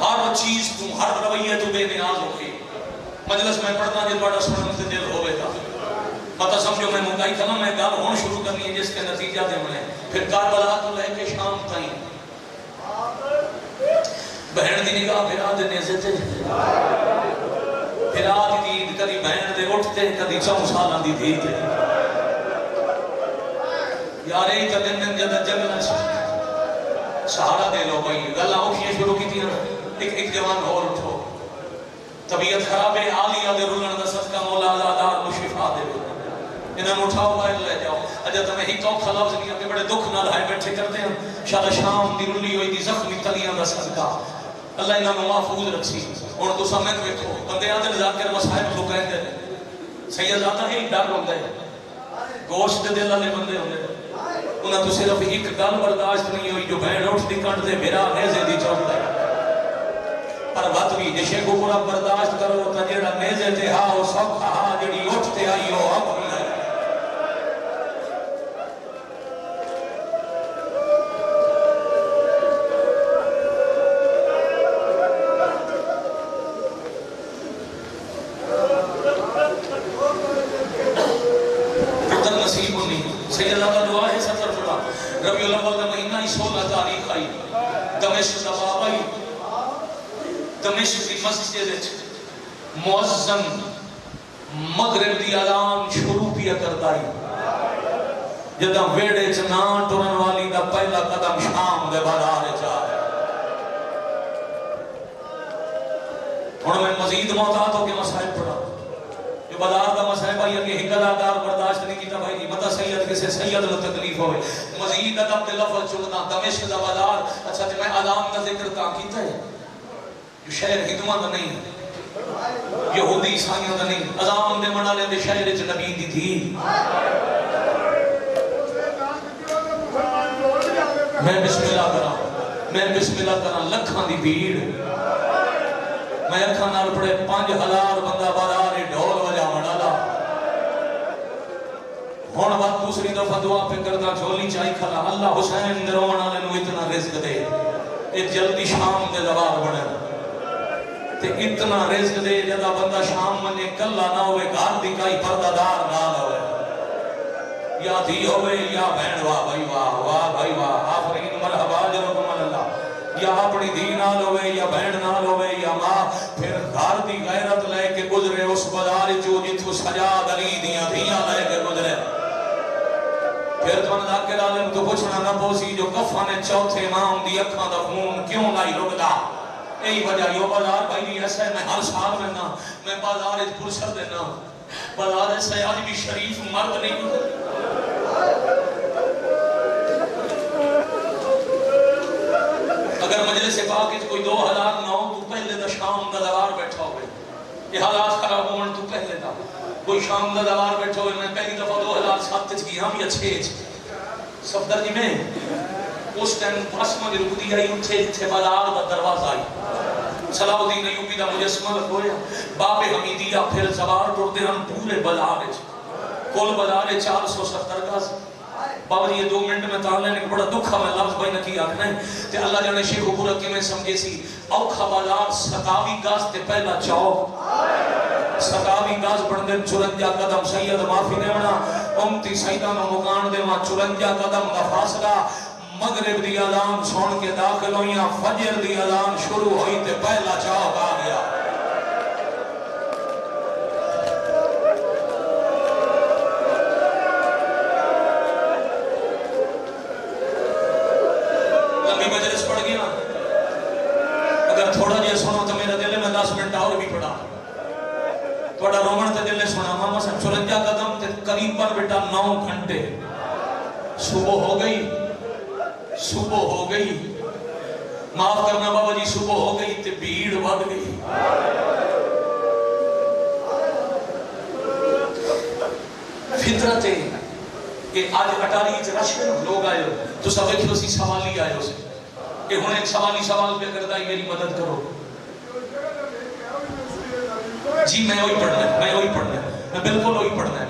ہر چیز تو ہر رویہ تو بے نیاز ہو گئی مجلس میں پڑھتا جس بڑا سنن سے دل ہوئے گا پتہ سمجھو میں مکائی تھا میں گل ہون شروع کرنی ہے جس کے نتیجہ دے میں پھر کربلا تو لے کے شام تائیں بہن دی نگاہ پھر آدھے نیزے تے پھر آدھی دی کدی بہن دے اٹھتے کدی 4 سالاں دی دھی تے یار ایک دن جد جنگل سہارا دے لو بھائی گلہ اوکھیاں شروع کی تھی ایک جوان اور اٹھو طبیعت خراب ہے آلیہ دے رولن دا صدقہ مولا آزادار کو شفا دے انہاں اٹھاؤ باہر لے جاؤ اجا تمہیں ہی کوکھا لفظ نہیں کہ بڑے دکھ نہ لائے بیٹھے کرتے ہیں شاید شام دی رلی ہوئی دی زخمی تلیاں دا صدقہ اللہ انہاں کو محفوظ رکھی اور تو سمجھ بیٹھو بندے آدھے ذاکر مسائب تو کہتے ہیں سید آتا ہے ڈر ہوتا ہے گوشت دل والے بندے ہوتے ہیں انہاں تو صرف ایک گل برداشت نہیں ہوئی جو بہن اٹھ دی کنٹ دے میرا نیزے دی چوٹ ہے پر وقت بھی جشے کو پورا برداشت کرو تا جیڑا نیزے تے ہاں سب ہاں جڑی اٹھ تے آئی ہو اب بھی ہے پتر نصیب ہونی سید اللہ کا دعا ہے سفر فرما ربیع الاول دا مہینہ ہی 16 تاریخ آئی دمشق دا باب آئی دمشق دی مسجد معظم مغرب دی اعلان شروع پیا کرتا ہے جدہ ویڑے چنان ٹرن والی دا پہلا قدم شام دے بازار چاہ اور میں مزید محتاط ہو کے مسائل پڑھا جو بازار کا مسائل بھائی کہ حکلادار برداشت نہیں کیتا بھائی نہیں مطا سید کسے سید نو تکلیف ہوئے مزید ادب دے لفظ چلنا دمشق دا بازار اچھا تے میں اعلان کا ذکر کا کیتا ہے جو شہر ہندوہ دا نہیں یہودی عیسائیوں دا نہیں اذان دے منالے دے شہر چ نبی دی تھی میں بسم اللہ کرا میں بسم اللہ کرا لکھاں دی بھیڑ میں اکھاں نال پڑے 5000 بندہ بازار ڈھول وجا منالا ہن بات دوسری دفعہ دعا پہ کردا جھولی چائی کھلا اللہ حسین دے روان والے نو اتنا رزق دے اے جلدی شام دے زوال بنے تے اتنا رزق دے جدا بندہ شام منے کلا نہ ہوئے گھر دی کائی پردہ دار نہ ہوئے یا دھی ہوئے یا بہن واہ بھائی واہ بھائی واہ آفرین مرحبا جرکم اللہ یا اپنی دھی نال ہوئے یا بہن نال ہوئے یا ماں پھر گھر دی غیرت لے کے گزرے اس بازار چو جتھو سجاد علی دیاں دھیاں لے کے گزرے پھر تو ذاکر عالم تو پوچھنا نہ پوسی جو کفن چوتھے امام دی اکھاں دا خون کیوں لائی رکدا یہی وجہ یہ بازار بھائی ایسا ہے میں ہر سال ملنا میں بازار پرسر دینا بازار ایسا آج بھی شریف مرد نہیں اگر مجلس پاک کوئی 2009 تو پہلے دا شام دا دوار بیٹھا ہوئے یہ حالات خراب ہونے تو پہلے دا کوئی شام دا دوار بیٹھا ہوئے میں پہلی دفعہ 2007 کی ہم یا 6 صفدر جی میں اس ٹائم پاس میں رک دی آئی اتھے بازار دا دروازہ آئی صلاح الدین ایوبی دا مجسمہ لگویا باب حمیدیہ پھر سوار ٹرتے ہم پورے بازار کل بازار 470 گز بابا جی یہ 2 منٹ میں تان لینے بڑا دکھا میں لفظ بھائی نکی آکھنا ہے تے اللہ جانے شیخ پورا کی میں سمجھے سی اوکھا بازار 27 گز تے پہلا چوک 27 گز بڑھ دے 54 قدم سید معافی دے بنا امتی سیدان و مکان دے وہاں 54 قدم دا فاصلہ مغرب دی اذان سن کے داخل ہوئیاں فجر دی اذان شروع ہوئی تے پہلا چوک آ گیا لمبی مجلس پڑھ گیا اگر تھوڑا جے سنو تو میرا دل میں 10 منٹ اور بھی پڑھا تھوڑا رومن تے دل سنا ماما صاحب 54 قدم تے قریب پر بیٹا 9 گھنٹے صبح ہو گئی معاف کرنا بابا جی صبح ہو گئی تے بھیڑ بڑھ گئی فطرت ہے کہ آج اٹاری رش میں لوگ آئے ہو تو سب ایک اسی سوالی آئے ہو سے کہ ہن ایک سوال پہ کرتا ہے میری مدد کرو جی میں وہی پڑھنا ہے میں بالکل وہی پڑھنا ہے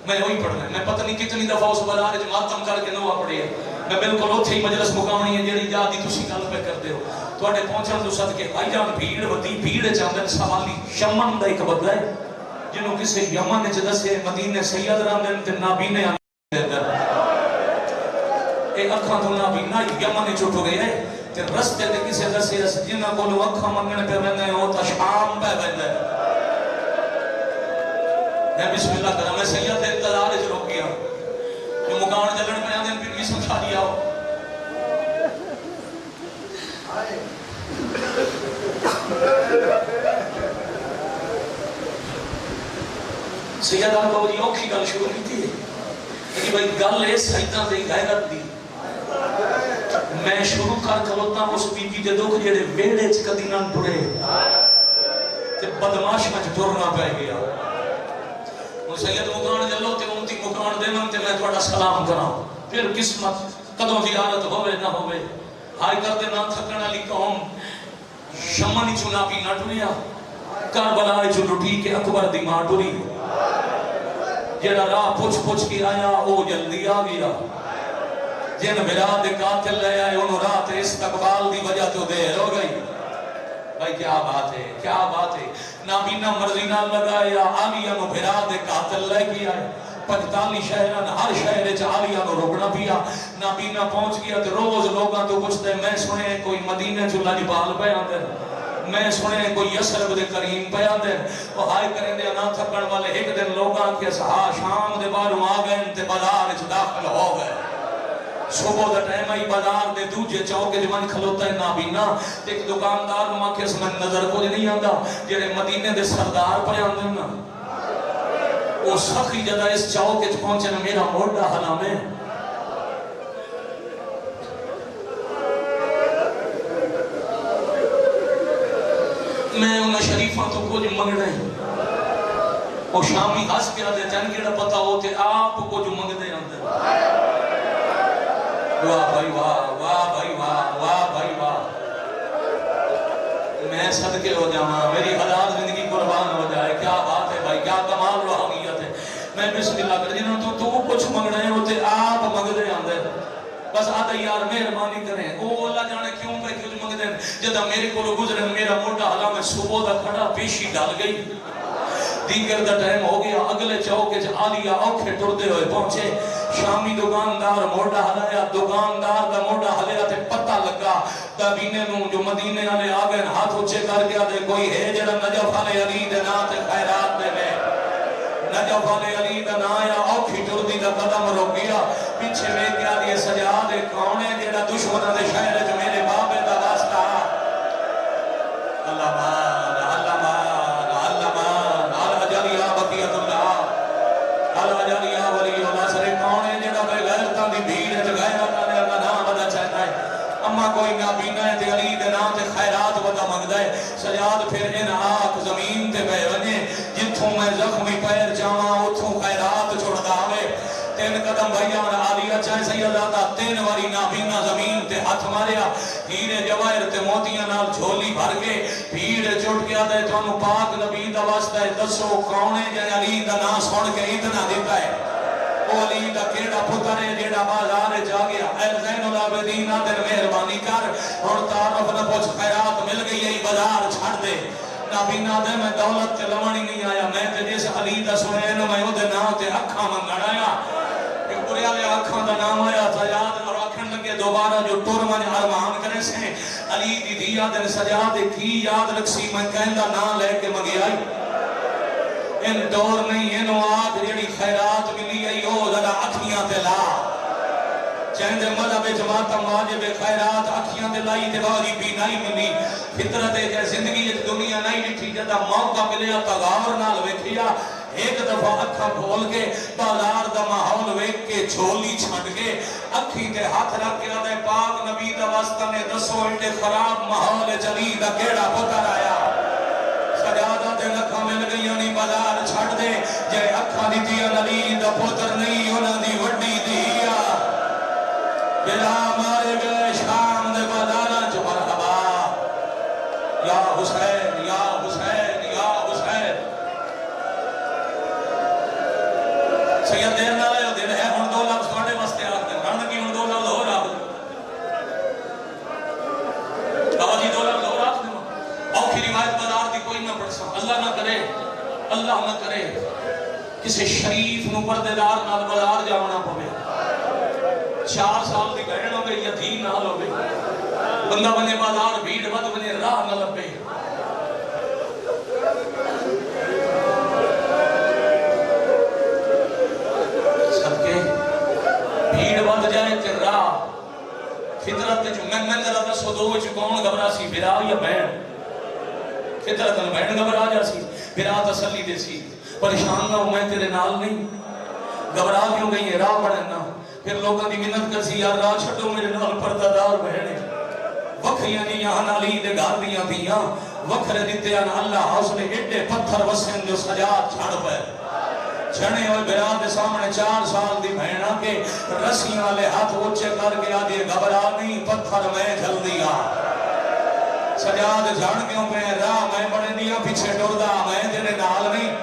میں پتہ نہیں کتنی دفعہ اس بازار وچ ماتم کر کے نوا پڑھے میں بالکل اوتھے ہی مجلس مقامنی ہے جڑی یاد دی تسی گل پہ کردے ہو تواڈے پہنچن تو صدقے بھائی جان بھیڑ ودی بھیڑ چاندن سوالی شمن دا ایک بدلا ہے جنوں کسے یمن وچ دسے مدینے سید راندن تے نابینے اندر اے اکھاں تو نابینا یمن وچ اٹھ گئے تے رستے تے کسے دسے جنہاں کولوں اکھاں منگن پہ ویندے او تا شام پہ ویندے میں بسم اللہ کرا میں سید دے انتظار وچ رک گیا جو مکان چلن پہ آندے پھر بھی سمجھا دیا سید بابا جی اوکھی گل شروع کی تھی کہ بھائی گل ہے سیداں دی غیرت دی میں شروع کر کھلوتا اس بی بی دے دکھ جڑے ویڑے چ کدی نہ ٹرے تے بدماش وچ ٹرنا پے گیا سید مکان جلو تے امتی مکان دیون تے میں تھوڑا سلام کراں پھر قسمت کدوں زیارت ہوے نہ ہوے ہائے کردے نہ تھکن والی قوم شمن چنا بھی نہ ٹریا کربلا چ لٹی کے اکبر دی ماں ٹری جڑا راہ پوچھ کے آیا او جلدی آ گیا جن میرا دے قاتل لے آئے انہوں رات استقبال دی وجہ تو دیر ہو گئی بھائی کیا بات ہے نابینا مرضی نہ لگایا آلیہ نو بھرا دے قاتل لے گیا ہے 45 شہران ہر شہر چ آلیہ نو روکنا پیا نابینا پہنچ گیا تو روز لوگاں تو پوچھتے میں سنے کوئی مدینے چ لجپال پہ آندے میں سنے کوئی یسرب دے کریم پہ آندے وہ ہائے کریں دے نہ تھکن والے ایک دن لوگاں کے شام دے باروں آ گئے تے بازار وچ داخل ہو گئے صبح دا ٹائم آئی بازار دے دوجے چوکے جوان کھلوتا ہے نابینا ایک دکاندار نو آکھے اس میں نظر کچھ نہیں آندا جڑے مدینے دے سردار پہ آندے نا وہ سخی جدہ اس چوکے پہنچے نا میرا موڑا حلامے میں انہاں شریفاں تو کچھ منگنا ہے وہ شامی ہس پیا دے چن کیڑا پتہ ہوتے آپ کچھ منگدے اندر واہ بھائی واہ میں صدقے ہو جاؤں میری حلال زندگی قربان ہو جائے کیا بات ہے بھائی کیا کمال روحانیت ہے میں بسم اللہ کر جنہوں تو کچھ منگ رہے ہوتے آپ منگ دے اندر بس آدھا یار مہربانی کریں او اللہ جانے کیوں پہ کچھ منگ دیں جدہ میرے کو گزرے میرا موٹا حلا میں صبح دا کھڑا پیشی ڈال گئی دیگر دا ٹائم ہو گیا اگلے چوکے آلیہ اوکھے ٹردے ہوئے پہنچے شامی دکاندار موڑا ہلایا دکاندار دا موڑا ہلیا تے پتہ لگا دابینے نو جو مدینے آلے آگئے ہاتھ اچھے کر گیا دے کوئی ہے جڑا نجف علی علی دے نا تے خیرات دے میں نجف علی علی دے نا یا اوکھی ٹردی دا قدم رو گیا پیچھے میں کیا دیئے سجا دے کونے جڑا دشمنہ دے شہر جو میرے بابے دا واسطہ اللہ اما کوئی نابینا ہے تے علی دے نام تے خیرات ودا منگدا ہے سجاد پھر ان آنکھ زمین تے بہ ونے جتھوں میں زخمی پیر جاواں اوتھوں خیرات چھڑدا آوے 3 قدم بھائیاں عالیہ چاہے سیدہ دا تین واری نابینا زمین تے ہاتھ ماریا ہیرے جواہر تے موتیاں نال جھولی بھر کے بھیڑ چٹ گیا دے تو پاک نبی دا واسطہ ہے دسو کونے جے علی دا نام سن کے اتنا دیتا ہے او علی دا کیڑا پتر ہے جیڑا بازار جا گیا اے زین العابدین دے مہربانی کر ہن تعارف نہ پوچھ خیرات مل گئی ہے بازار چھڑ دے نابینا دے میں دولت تے لوانی نہیں آیا میں تے جس علی دا سنین میں او دے نام تے اکھاں منگن آیا ایک پورے والے اکھاں دا نام آیا تھا یاد اور آکھن لگے دوبارہ جو ٹور من ارمان کرے سے علی دی دیا دن سجا دے کی یاد رکھسی میں کہندا نام لے کے منگی آئی ان دور نہیں انو آگ جیڑی خیرات ملی ہے او ذرا اکھیاں تے لا چاہندے مذہب جماعتم واجب خیرات اکھیاں دے لائی تے والی بھی نہیں ملی فطرت ہے زندگی دنیا نہیں لٹھی جدا موقع ملیا تغاور نال ویکھیا ایک دفعہ اکھاں کھول کے بازار دا ماحول ویکھ کے جھولی چھڈ کے اکھی تے ہاتھ رکھ کے دے پاک نبی دا واسطہ نے دسو انٹے خراب ماحول چلی دا کیڑا پتر آیا سجادہ دے لکھاں مل گئی نہیں بازار چھڈ دے جے اکھاں دی دیا علی دا پتر نہیں انہاں دی وڈی دیا بلا مارے گئے شام دے بازاراں چ مرحبا یا حسین یا حسین یا حسین سید دیر نہ لے دن ہے ہن دو لفظ تھوڑے واسطے آکھدے رن کی ہن دو لفظ ہو رہا بابا جی دو لفظ ہو رہا اوکھی روایت بازار دی کوئی نہ پڑھ سا اللہ نہ کرے کسی شریف نو پردے دار نال بازار جاونا پوے 4 سال دی بہن ہو گئی یا دھی نال ہو گئی بندہ بنے بازار بھیڑ ود بنے راہ نہ لبے صدقے بھیڑ ود جائے تے راہ فطرت جو میں ذرا دسو دو وچ کون گھبرا سی بھرا یا بہن فطرت میں بہن گھبرا جا سی بھرا تسلی دے سی پریشان نہ ہو میں تیرے نال نہیں گھبرا کیوں گئی ہے راہ پڑھنا پھر لوگوں دی منت کر سی یار راہ چھڈو میرے نال پردہ دار بہنے وکھریاں دیاں علی دے گھر دیاں دیاں وکھرے دتے ان اللہ حوصلے ایڈے پتھر وسن جو سجاد چھڑ پے چھڑے ہوئے بھرا دے سامنے 4 سال دی بہنا کے رسیاں والے ہاتھ اونچے کر کے آدھی گھبرا نہیں پتھر میں جل دیا سجاد جھڑ کیوں پہ راہ میں بڑے دیا پیچھے ٹردا میں تیرے نال نہیں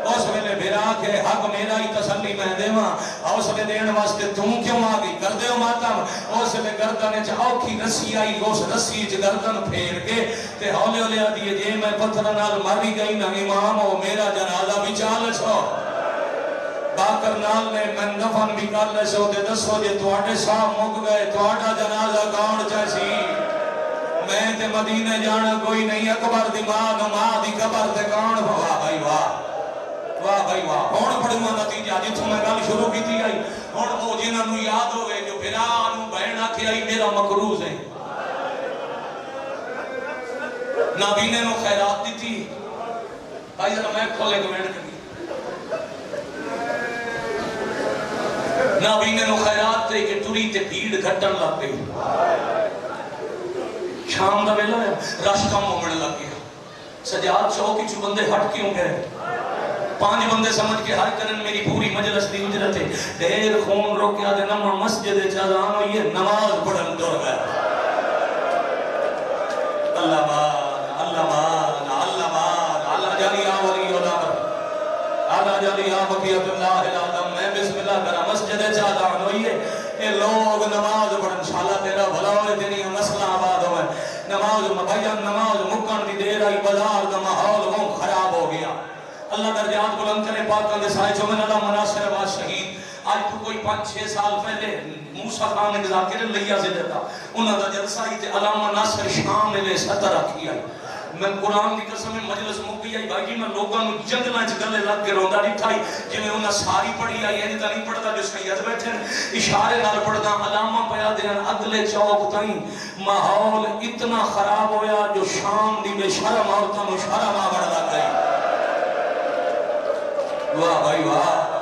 اس ویلے بھرا کے حق میرا ہی تسلی میں دیواں حوصلے دین واسطے تم کیوں آ گئی کر دیو ماتم اس ویلے گردن چ اوکھی رسی آئی اس رسی چ گردن پھیر کے تے ہولے ہولے آدھی جے میں پتھر نال ماری گئی نہ امام ہو میرا جنازہ بھی چال چھو باکر نال نے میں دفن بھی کر لے سو تے دسو جے تواڈے صاحب مک گئے تواڈا جنازہ کون چاہسی میں تے مدینے جانا کوئی نہیں اکبر دی ماں دی قبر تے کون واہ بھائی واہ بھائی واہ ہن پڑھوا نتیجہ جتھوں میں گل شروع کیتی آئی ہن او جنہاں نوں یاد ہوئے جو بھرا نوں بہن آکھے آئی میرا مقروض ہے نابینے نوں خیرات دتی بھائی ذرا میں کھولے کمنٹ کری نابینے نوں خیرات تے کہ ٹری تے بھیڑ گھٹن لگ گئی شام دا ویلا ہے رش کم ہونے لگ گیا سجاد چوکی چو بندے ہٹ کیوں گئے 5 بندے سمجھ کے ہر کرن میری پوری مجلس دی اجرت ہے دیر خون روکیا دے نمہ مسجد چاہاں و یہ نماز پڑھن دور گئے اللہ مان اللہ مان اللہ مان اللہ جالی آوری علامر اللہ جالی آبقیت اللہ العظم میں بسم اللہ کرا مسجد چاہاں و یہ لوگ نماز پڑھن شاءاللہ تیرا بھلا ہوئے تیری مسئلہ آباد ہوئے نماز مبین نماز مکن دی دیر آئی بازار دا ماحول وہ خراب ہو گیا اللہ درجات بلند کرے پاک دے سائے جو میں اللہ مناصر آباد شہید آج تو کوئی 5-6 سال پہلے موسیٰ خان ایک ذاکر لیا سے دیتا انہوں دا جلسہ ہی تے علامہ ناصر شام نے لے ستر رکھی آئی میں قرآن دی قسم میں مجلس مکی آئی بھائی میں لوگوں نے جنگلہ گلے لگ کے روندا دکھائی جی میں انہاں ساری پڑھی آئی ہے جتا نہیں پڑھتا جو سید بیٹھے اشارے نال پڑھتا علامہ پیا دین اگلے چوک تائیں ماحول اتنا خراب ہویا جو شام دی بے شرم عورتوں نے شرم آوڑ لگ گئی واہ بھائی واہ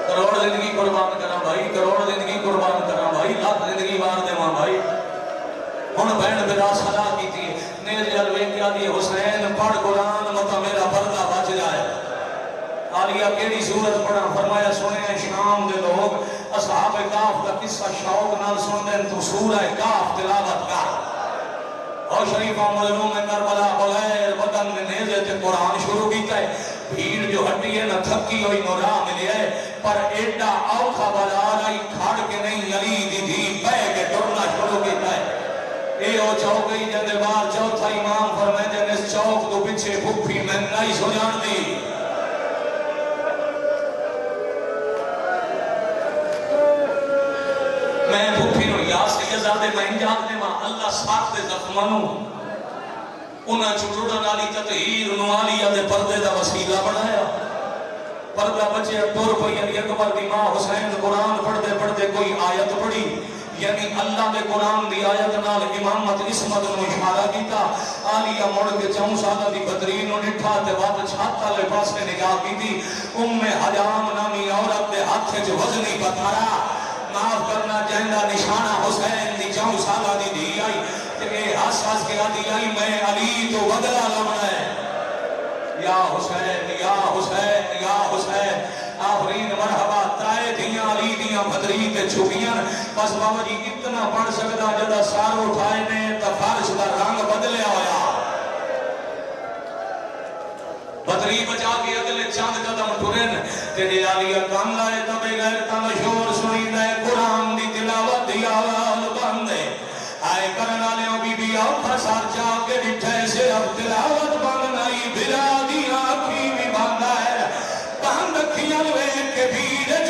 کروڑ زندگی قربان کرا بھائی کروڑ زندگی قربان کرا بھائی لاکھ زندگی وار دے ماں بھائی ہن بہن بلا صدا کی تھی نیز جلوے کیا دی حسین پڑھ قرآن مطلب میرا پردہ بچ جائے. عالیہ کیڑی سورت پڑھا؟ فرمایا سنے شام دے لوگ اصحاب کاف کا قصہ شوق نال سن دیں تو سورہ کاف تلاوت کر. اور شریفہ مظلوم کربلا بغیر بدن میں نیزے تے قرآن شروع کیتا ہے. بھیڑ جو ہٹی ہے نہ تھکی ہوئی نہ راہ ملے ہے پر ایڈا اوکھا بازار آئی کھڑ کے نہیں علی دی دھی بہ کے ٹرنا شروع کیتا ہے. اے او چوک گئی جندے بار چوتھا امام فرمائے جن اس چوک تو پیچھے بھوپی میں نہیں سو جان دی. میں بھوپی نو یا سیدزادے میں انجاز میں اللہ ساتھ دے زخمانوں انہاں چھوڑا نالی تطہیر نوالیہ دے پردے دا وسیلہ بڑھایا. پردہ بچے ٹور پہ یعنی اکبر دی ماں حسین قرآن پڑھتے پڑھتے کوئی آیت پڑھی یعنی اللہ دے قرآن دی آیت نال امامت عصمت نو اشارہ کیتا. عالیہ مڑ کے 4 سالہ دی بدرین نو نٹھا تے وقت چھاتا لے پاس نے نگاہ کی تھی. حجام نامی عورت دے ہاتھ وچ وزنی پتھرا معاف کرنا چاہندا نشانہ حسین دی 4 سالہ دی دھی آئی تے ہس ہس کے آدھی آئی میں علی تو بدلہ لمنا ہے. یا حسین یا حسین یا حسین. آفرین مرحبا ترائے دھیاں علی دیاں بدری تے چھپیاں بس بابا جی اتنا پڑھ سکتا جدا سارو اٹھائے نے تا فارش دا رنگ بدلیا ہویا. بدری بچا کے اگلے چاند قدم ٹرن تے جے علی کام لائے تبے غیر تم شور سنی دے قرآن دی تلاوت دی آواز بندے آئے کرنا لیوں بی بی آؤ پھسار جا کے ڈٹھے سے اب تلاوت بند نائی بلا دی آنکھی بھی باندھا ہے بند کھیل وے کے بھیڑ